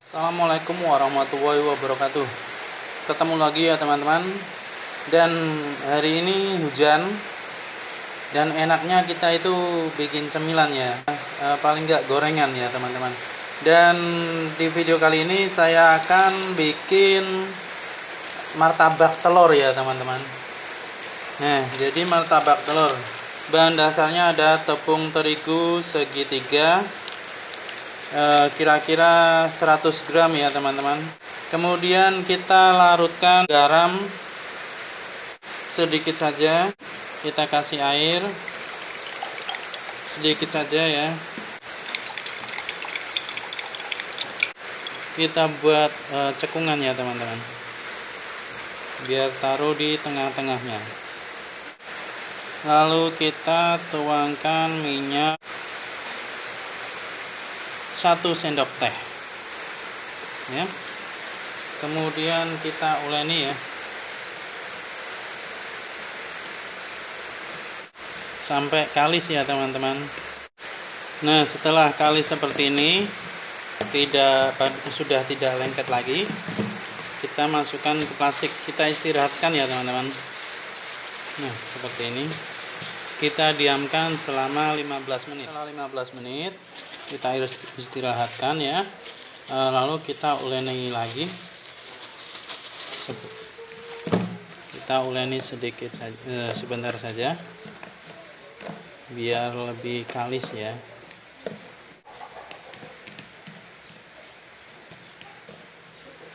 Assalamualaikum warahmatullahi wabarakatuh. Ketemu lagi ya teman-teman. Dan hari ini hujan. Dan enaknya kita itu bikin cemilan ya. Paling nggak gorengan ya teman-teman. Dan di video kali ini saya akan bikin martabak telur ya teman-teman. Nah, jadi martabak telur. Bahan dasarnya ada tepung terigu segitiga, kira-kira 100 gram ya teman-teman. Kemudian kita larutkan garam sedikit saja, kita kasih air sedikit saja ya. Kita buat cekungan ya teman-teman, biar taruh di tengah-tengahnya. Lalu kita tuangkan minyak 1 sendok teh ya. Kemudian kita uleni ya sampai kalis ya teman-teman. Nah, setelah kalis seperti ini, sudah tidak lengket lagi, kita masukkan ke plastik, kita istirahatkan ya teman-teman. Nah, seperti ini kita diamkan selama 15 menit. Setelah 15 menit kita istirahatkan ya. Lalu kita uleni lagi, kita uleni sedikit saja, sebentar saja biar lebih kalis ya.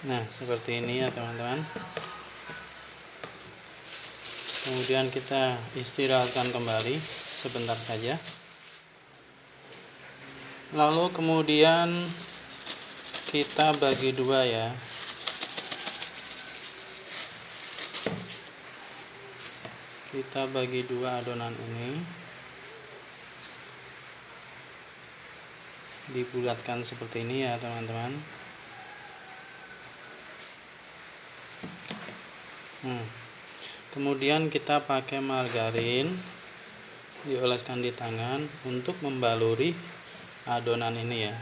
Nah, seperti ini ya teman-teman. Kemudian kita istirahatkan kembali sebentar saja. Lalu kemudian kita bagi dua ya. Kita bagi dua adonan ini, dibulatkan seperti ini ya teman-teman. Kemudian kita pakai margarin, dioleskan di tangan untuk membaluri adonan ini ya.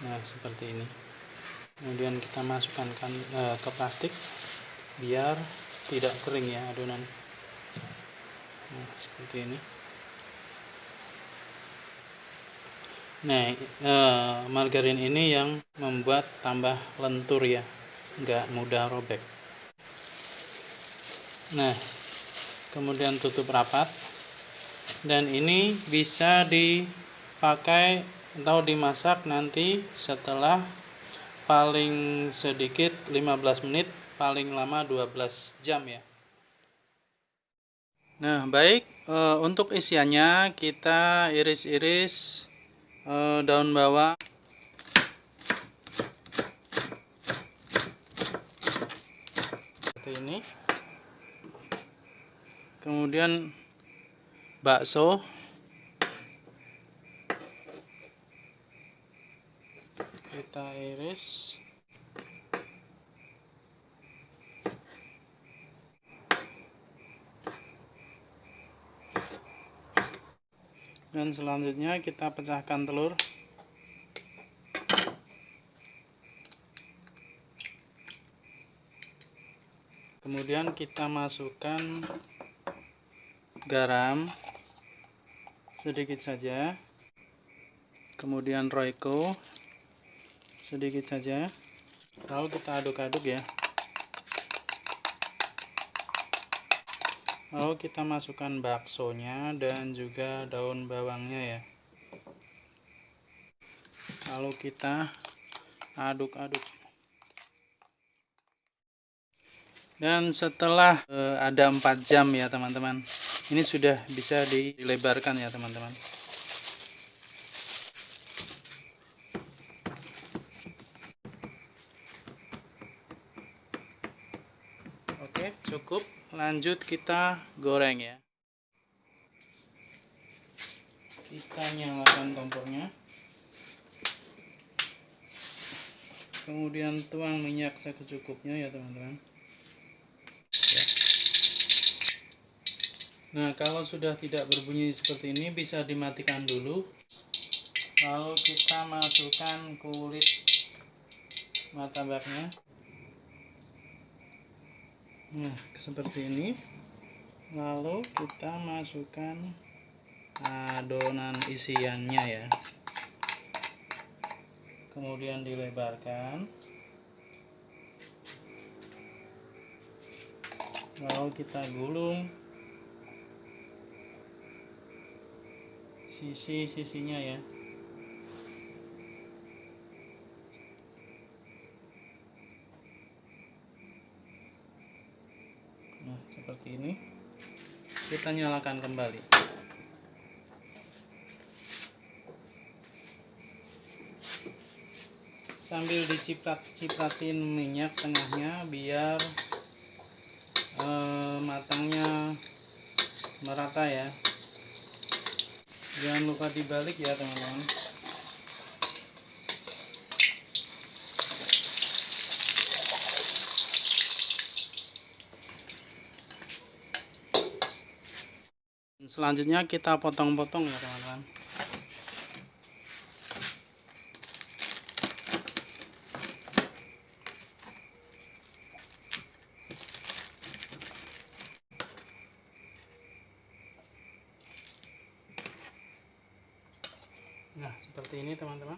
Nah, seperti ini. Kemudian kita masukkan ke plastik biar tidak kering ya adonan. Nah, seperti ini. Nah, margarin ini yang membuat tambah lentur ya, nggak mudah robek. Nah, kemudian tutup rapat. Dan ini bisa dipakai atau dimasak nanti setelah paling sedikit 15 menit, paling lama 12 jam ya. Nah, baik, untuk isiannya kita iris-iris daun bawang seperti ini. Kemudian bakso, kita iris. Dan selanjutnya kita pecahkan telur. Kemudian kita masukkan garam sedikit saja. Kemudian royco sedikit saja. Lalu kita aduk-aduk ya. Lalu kita masukkan baksonya dan juga daun bawangnya ya. Lalu kita aduk-aduk. Dan setelah ada 4 jam ya teman-teman, ini sudah bisa dilebarkan ya teman-teman. Oke, cukup. Lanjut kita goreng ya. Kita nyalakan kompornya. Kemudian tuang minyak secukupnya ya teman-teman. Nah, kalau sudah tidak berbunyi seperti ini bisa dimatikan dulu. Lalu kita masukkan kulit martabaknya. Nah, seperti ini. Lalu kita masukkan adonan isiannya ya. Kemudian dilebarkan. Lalu kita gulung sisi-sisinya ya. Nah, seperti ini. Kita nyalakan kembali. Sambil diciprat-cipratin minyak tengahnya biar matangnya merata ya. Jangan lupa dibalik ya teman-teman. Selanjutnya kita potong-potong ya teman-teman. Nah, seperti ini teman-teman.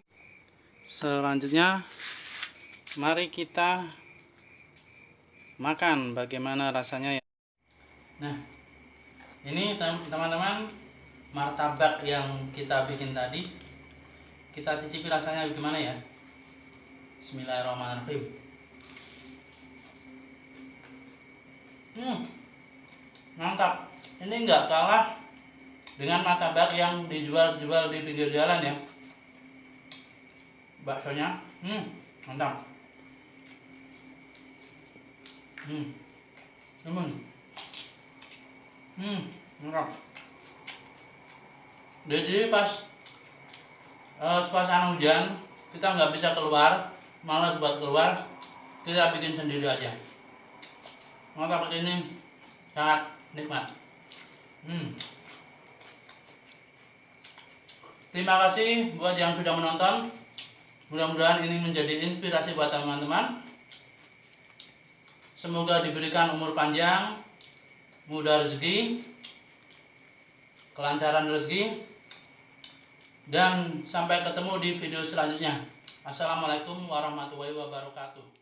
Selanjutnya mari kita makan bagaimana rasanya ya. Nah, ini teman-teman martabak yang kita bikin tadi. Kita cicipi rasanya gimana ya. Bismillahirrahmanirrahim. Mantap. Ini enggak kalah dengan martabak yang dijual-jual di pinggir jalan ya. Baksonya, mantap. Mantap. Jadi pas suasana hujan kita nggak bisa keluar, malas buat keluar, kita bikin sendiri aja. Martabak ini sangat nikmat. Terima kasih buat yang sudah menonton. Mudah-mudahan ini menjadi inspirasi buat teman-teman. Semoga diberikan umur panjang, mudah rezeki, kelancaran rezeki, dan sampai ketemu di video selanjutnya. Assalamualaikum warahmatullahi wabarakatuh.